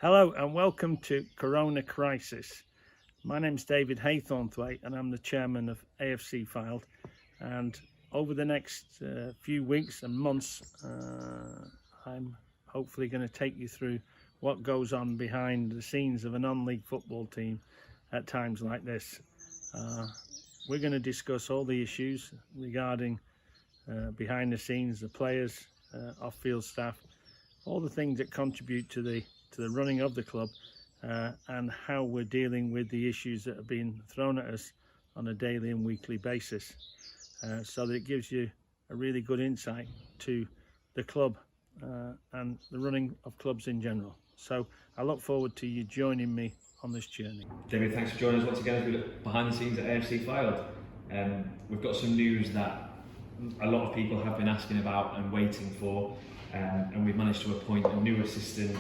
Hello and welcome to Coronacrisis. My name's David Haythornthwaite and I'm the chairman of AFC Fylde, and over the next few weeks and months I'm hopefully going to take you through what goes on behind the scenes of a non-league football team at times like this. We're going to discuss all the issues regarding behind the scenes, the players, off-field staff, all the things that contribute to the running of the club, and how we're dealing with the issues that are being thrown at us on a daily and weekly basis, so that it gives you a really good insight to the club and the running of clubs in general. So I look forward to you joining me on this journey. David, thanks for joining us once again as we look behind the scenes at AFC Fylde. We've got some news that a lot of people have been asking about and waiting for, and we've managed to appoint a new assistant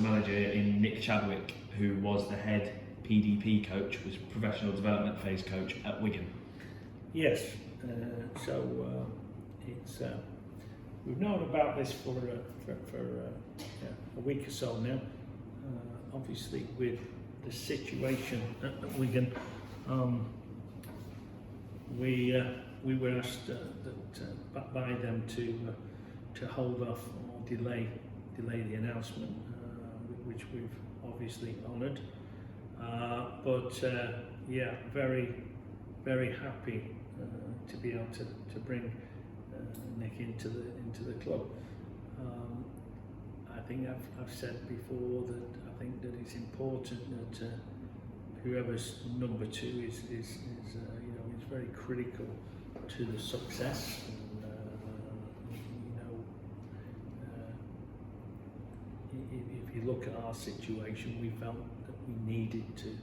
manager in Nick Chadwick, who was the head PDP coach, was professional development phase coach at Wigan. Yes, we've known about this for a week or so now. Obviously, with the situation at Wigan, we were asked by them to hold off or delay the announcement, which we've obviously honoured. Very, very happy to be able to bring Nick into the club. I think I've said before that I think that it's important that whoever's number two is very critical to the success. If you look at our situation, we felt that we needed to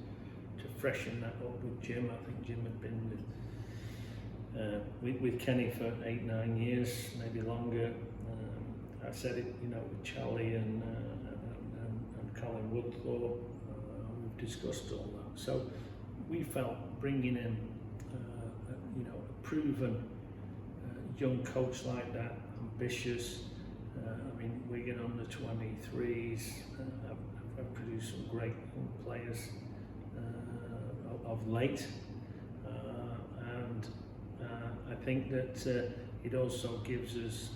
freshen that up with Jim. I think Jim had been with Kenny for 8-9 years, maybe longer. I said it, with Charlie and Colin Woodlaw. We've discussed all that. So we felt bringing in a proven young coach like that, ambitious. Wigan on the 23s have produced some great players of late, and I think that it also gives us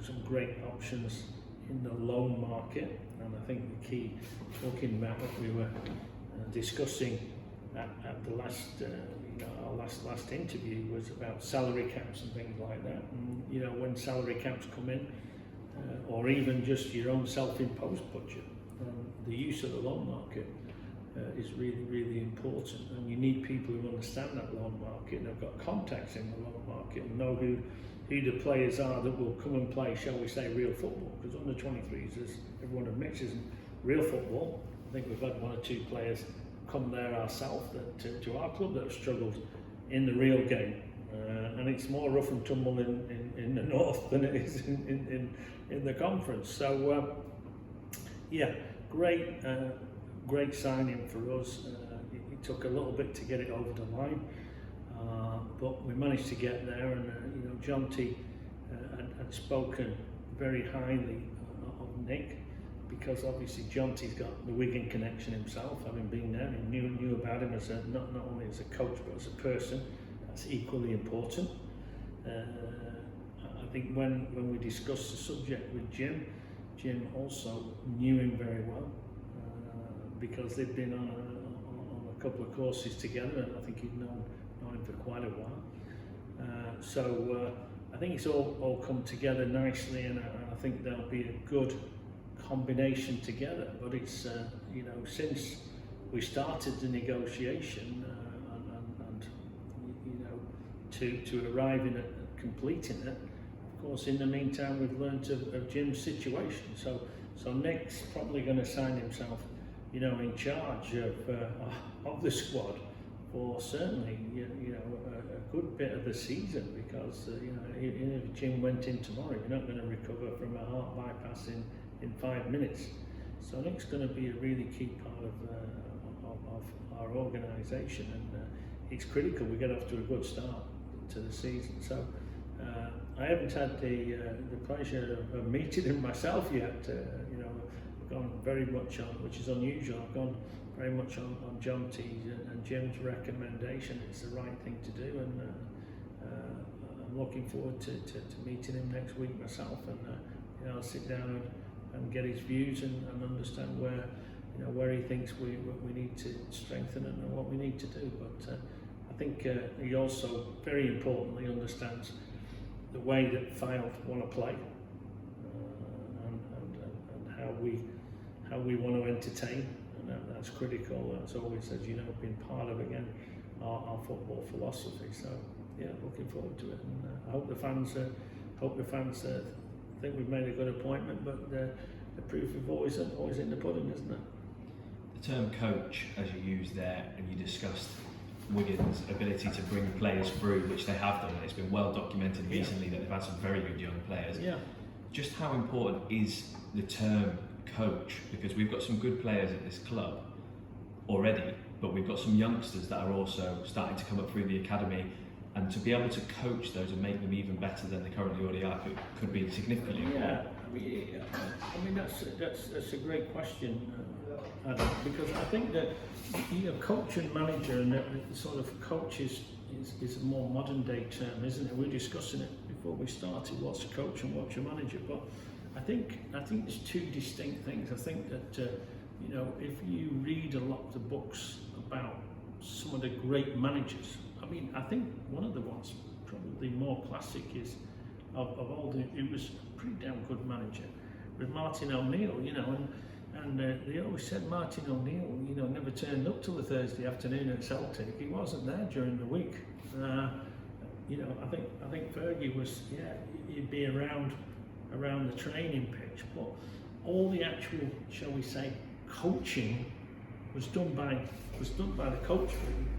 some great options in the loan market. And I think the key, talking about what we were discussing at the last our last interview, was about salary caps and things like that. And when salary caps come in, or even just your own self-imposed budget, the use of the loan market is really, really important. And you need people who understand that loan market and have got contacts in the loan market and know who the players are that will come and play, shall we say, real football. Because under 23s, as everyone admits, isn't real football. I think we've had one or two players come there ourselves to our club that have struggled in the real game. And it's more rough and tumble in the north than it is in the conference. So great signing for us. It took a little bit to get it over the line, but we managed to get there. And Jonty had spoken very highly of Nick, because obviously Jonty's got the Wigan connection himself, having been there. He knew about him as not only as a coach but as a person. That's equally important. I think when we discussed the subject with Jim also knew him very well, because they'd been on a couple of courses together, and I think he'd known him for quite a while. So I think it's all come together nicely, and I think there'll be a good combination together. But it's since we started the negotiation to arriving at completing it, of course, in the meantime we've learnt of Jim's situation. So Nick's probably going to sign himself, in charge of the squad for certainly a good bit of the season, because if Jim went in tomorrow, you're not going to recover from a heart bypass in 5 minutes. So Nick's going to be a really key part of our organisation, and it's critical we get off to a good start to the season. So I haven't had the pleasure of meeting him myself yet. I've gone very much on, which is unusual, I've gone very much on John T's and Jim's recommendation. It's the right thing to do, and I'm looking forward to meeting him next week myself, and I'll sit down and get his views and understand where he thinks we need to strengthen and what we need to do. But I think he also very importantly understands the way that Fylde want to play, and how we want to entertain, and that's critical. As always, as you know, being part of again our football philosophy. So yeah, looking forward to it, and I hope the fans think we've made a good appointment. But the proof is always in the pudding, isn't it? The term coach, as you used there, and you discussed Wigan's ability to bring players through, which they have done. It's been well documented recently that they've had some very good young players. Yeah. Just how important is the term coach? Because we've got some good players at this club already, but we've got some youngsters that are also starting to come up through the academy, and to be able to coach those and make them even better than they currently already are could be significantly important. Yeah, I mean that's a great question, Adam, because I think that coach and manager, and sort of coach is a more modern day term, isn't it? We were discussing it before we started. What's a coach and what's a manager? But I think there's two distinct things. I think that if you read a lot of the books about some of the great managers, I mean, I think one of the ones probably more classic is of all it was a pretty damn good manager with Martin O'Neill, and they always said Martin O'Neill, never turned up till the Thursday afternoon at Celtic. He wasn't there during the week. I think Fergie was, he'd be around the training pitch, but all the actual, shall we say, coaching was done by the coach,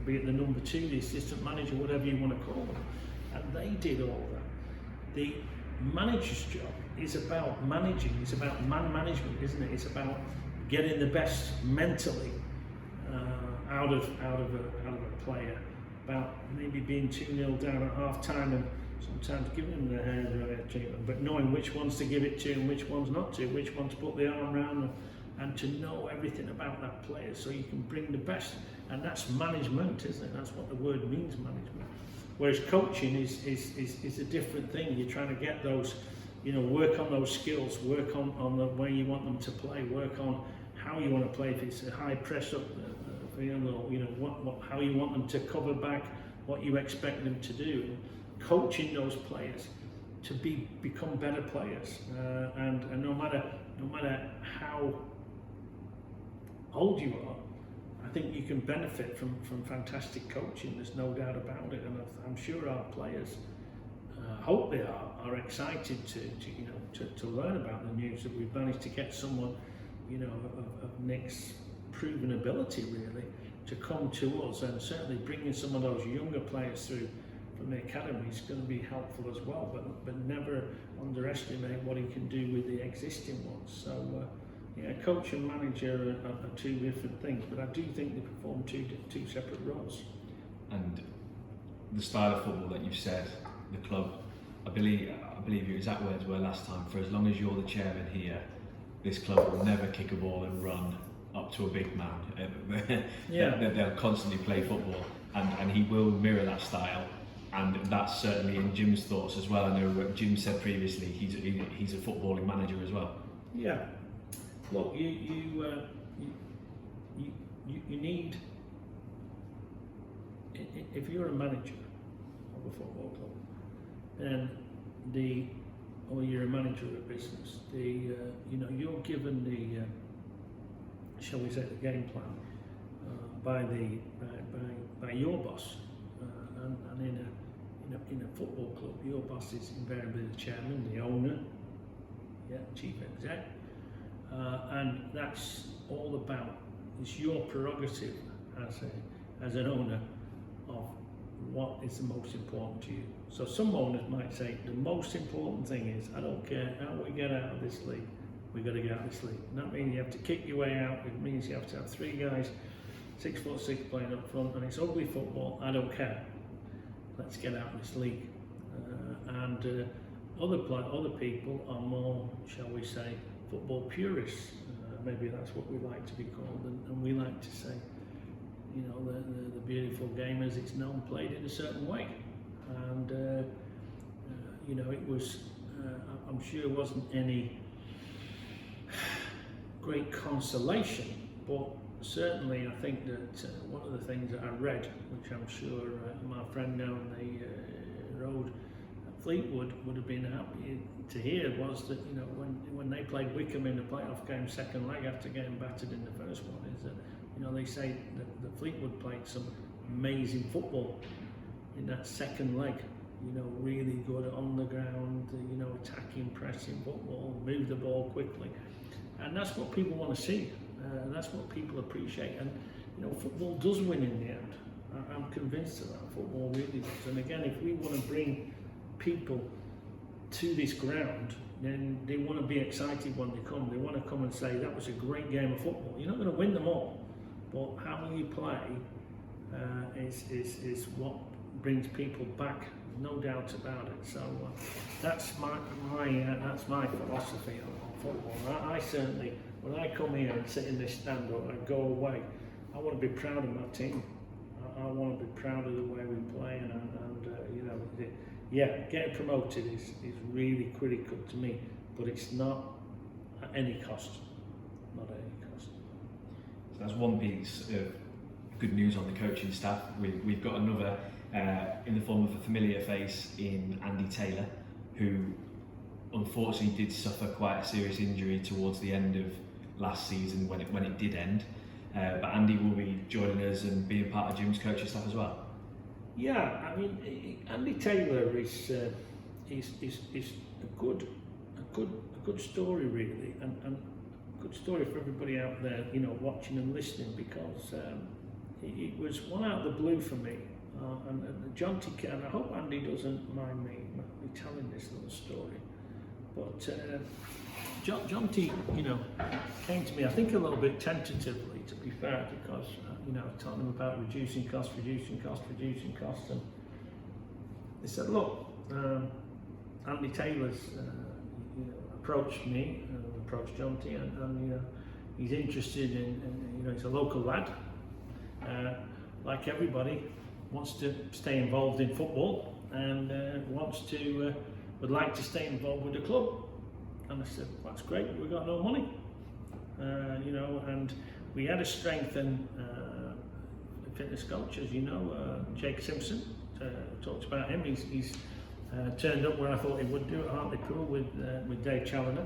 be it the number two, the assistant manager, whatever you want to call them, and they did all that. The manager's job is about managing. It's about man management, isn't it? It's about getting the best mentally out of a player. About maybe being 2-0 down at half time and sometimes giving them the hairdryer treatment, but knowing which ones to give it to and which ones not to, which one to put the arm around them, and to know everything about that player so you can bring the best. And that's management, isn't it? That's what the word means, management. Whereas coaching is a different thing. You're trying to get those, work on those skills, work on the way you want them to play, work on how you want to play. If it's a high press up, how you want them to cover back, what you expect them to do. Coaching those players to become better players, and no matter how old you are, I think you can benefit from fantastic coaching. There's no doubt about it, and I'm sure our players hope they are excited to learn about the news that we've managed to get someone of Nick's proven ability really to come to us, and certainly bringing some of those younger players through from the academy is going to be helpful as well. But never underestimate what he can do with the existing ones. So. Coach and manager are two different things, but I do think they perform two separate roles. And the style of football that you've said, the club, I believe your exact words were last time, for as long as you're the chairman here, this club will never kick a ball and run up to a big man. They'll constantly play football, and he will mirror that style. And that's certainly in Jim's thoughts as well. I know what Jim said previously, he's a footballing manager as well. Yeah. Look, you need, if you're a manager of a football club, then or you're a manager of a business, you're given the, shall we say, the game plan by your boss, and in a football club, your boss is invariably the chairman, the owner, chief exec. And that's all about, it's your prerogative as an owner of what is the most important to you. So some owners might say the most important thing is, I don't care how we get out of this league, we've got to get out of this league. And that means you have to kick your way out. It means you have to have 3 guys 6'6" playing up front, and it's ugly football. I don't care. Let's get out of this league. Other people are more, shall we say, football purists. maybe that's what we like to be called, and we like to say, you know, the beautiful game as it's known played in a certain way, and you know, it was. I'm sure it wasn't any great consolation, but certainly I think that one of the things that I read, which I'm sure my friend down the road at Fleetwood would have been happy to hear, was that, you know, when they played Wickham in the playoff game, second leg after getting battered in the first one, is that, you know, they say that Fleetwood played some amazing football in that second leg. You know, really good on the ground, you know, attacking, pressing football, move the ball quickly. And that's what people want to see. That's what people appreciate. And, you know, football does win in the end. I'm convinced of that. Football really does. And again, if we want to bring people to this ground, then they want to be excited when they come. They want to come and say, that was a great game of football. You're not going to win them all, but how will you play is what brings people back. No doubt about it. So that's my philosophy on football. I certainly, when I come here and sit in this stand or I go away, I want to be proud of my team. I want to be proud of the way we play, and you know, yeah, getting promoted is really critical to me, but it's not at any cost. Not at any cost. So that's one piece of good news on the coaching staff. We've got another. In the form of a familiar face in Andy Taylor, who unfortunately did suffer quite a serious injury towards the end of last season when it did end. But Andy will be joining us and being part of Jim's coaching staff as well. Yeah, I mean, Andy Taylor is a good story really, and a good story for everybody out there, you know, watching and listening, because it was one out of the blue for me. And John T. and I hope Andy doesn't mind me telling this little story, but John T, you know, came to me, I think a little bit tentatively, to be fair, because you know, I was telling him about reducing costs, and he said, look, Andy Taylor's you know, approached me, approached John T, and you know, he's interested in you know, he's a local lad, like everybody. Wants to stay involved in football, and would like to stay involved with the club. And I said, that's great, we've got no money, you know, and we had to strengthen the fitness coach, as you know, Jake Simpson. Talked about him. He's turned up where I thought he would do at Hartlepool with Dave Challoner.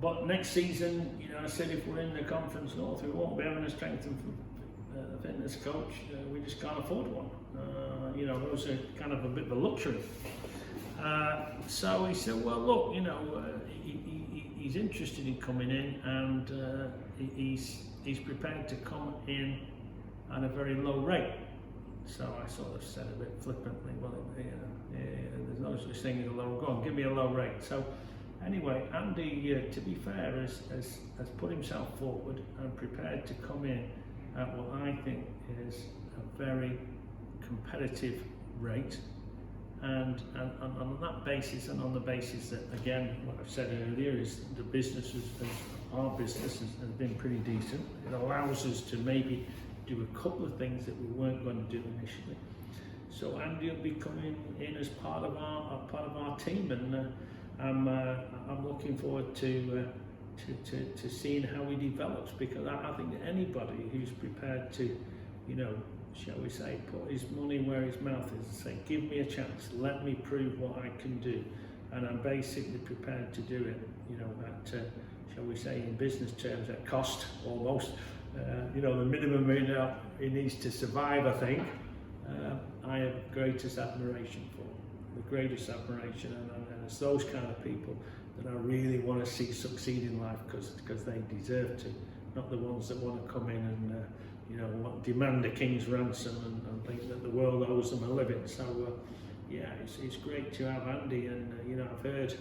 But next season, you know, I said, if we're in the Conference North, we won't be having to strengthen the fitness coach. We just can't afford one. You know, those are kind of a bit of a luxury. So he said, well, look, you know, he's interested in coming in, and he's prepared to come in at a very low rate. So I sort of said a bit flippantly, well, you know, there's no such thing as a low, go on, give me a low rate. So anyway, Andy, to be fair, has put himself forward and prepared to come in at what I think is a very competitive rate, and on that basis, and on the basis that, again, what I've said earlier, is the business our business has been pretty decent. It allows us to maybe do a couple of things that we weren't going to do initially. So Andy will be coming in as part of our team, and I'm looking forward to seeing how he develops, because I think that anybody who's prepared to, you know, shall we say, put his money where his mouth is and say, give me a chance, let me prove what I can do, and I'm basically prepared to do it, you know, at, shall we say, in business terms, at cost almost, you know, the minimum he needs to survive, I think. I have greatest admiration for, the greatest admiration, and it's those kind of people that I really want to see succeed in life, because they deserve to, not the ones that want to come in and you know, demand a king's ransom and think that the world owes them a living. So yeah, it's great to have Andy, and you know, I've heard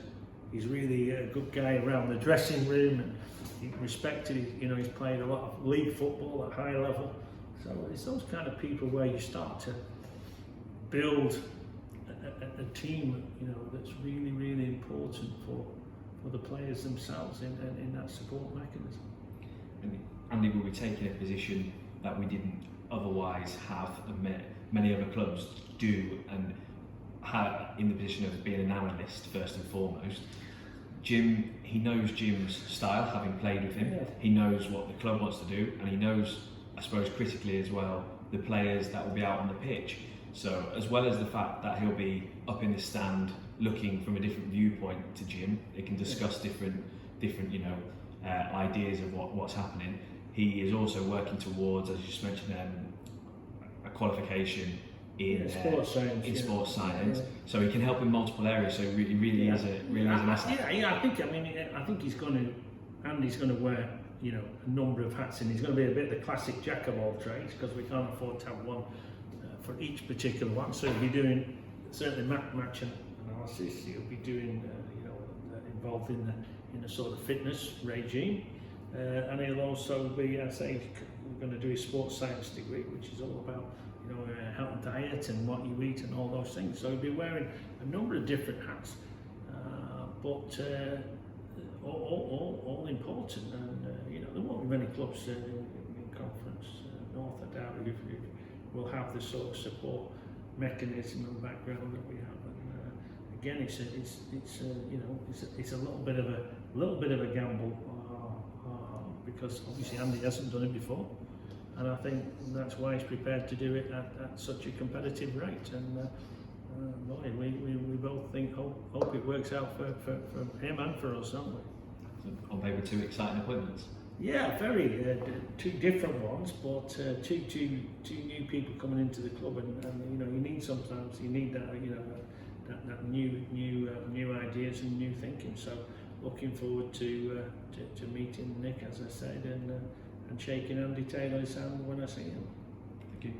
he's really a good guy around the dressing room, and he's respected. You know, he's played a lot of league football at high level. So it's those kind of people where you start to build a team, you know, that's really, really important for the players themselves in that support mechanism. And Andy will be taking a position that we didn't otherwise have, and many other clubs do, and have in the position of being an analyst first and foremost. Jim, he knows Jim's style, having played with him. Yeah. He knows what the club wants to do, and he knows, I suppose, critically as well, the players that will be out on the pitch. So, as well as the fact that he'll be up in the stand looking from a different viewpoint to Jim, they can discuss different ideas of what's happening. He is also working towards, as you just mentioned, a qualification in sports science. So he can help in multiple areas. So he really is an asset. I think he's going to, Andy's going to wear, a number of hats, and he's going to be a bit of the classic jack of all trades, because we can't afford to have one for each particular one. So he'll be doing certainly match analysis. He'll be doing, involved in a sort of fitness regime, and he'll also be, we're going to do a sports science degree, which is all about health and diet and what you eat and all those things. So he'll be wearing a number of different hats, but all important. And there won't be many clubs in Conference North, I doubt, if will have the sort of support mechanism and background that we have. And again, it's a little bit of a gamble, because obviously Andy hasn't done it before, and I think that's why he's prepared to do it at such a competitive rate. And boy, we both hope it works out for him and for us, don't we? On paper, 2 exciting appointments. Yeah, very 2 different ones, but two new people coming into the club, and you need that that new ideas and new thinking. So looking forward to meeting Nick, as I said, and shaking Andy Taylor's hand when I see him. Thank you.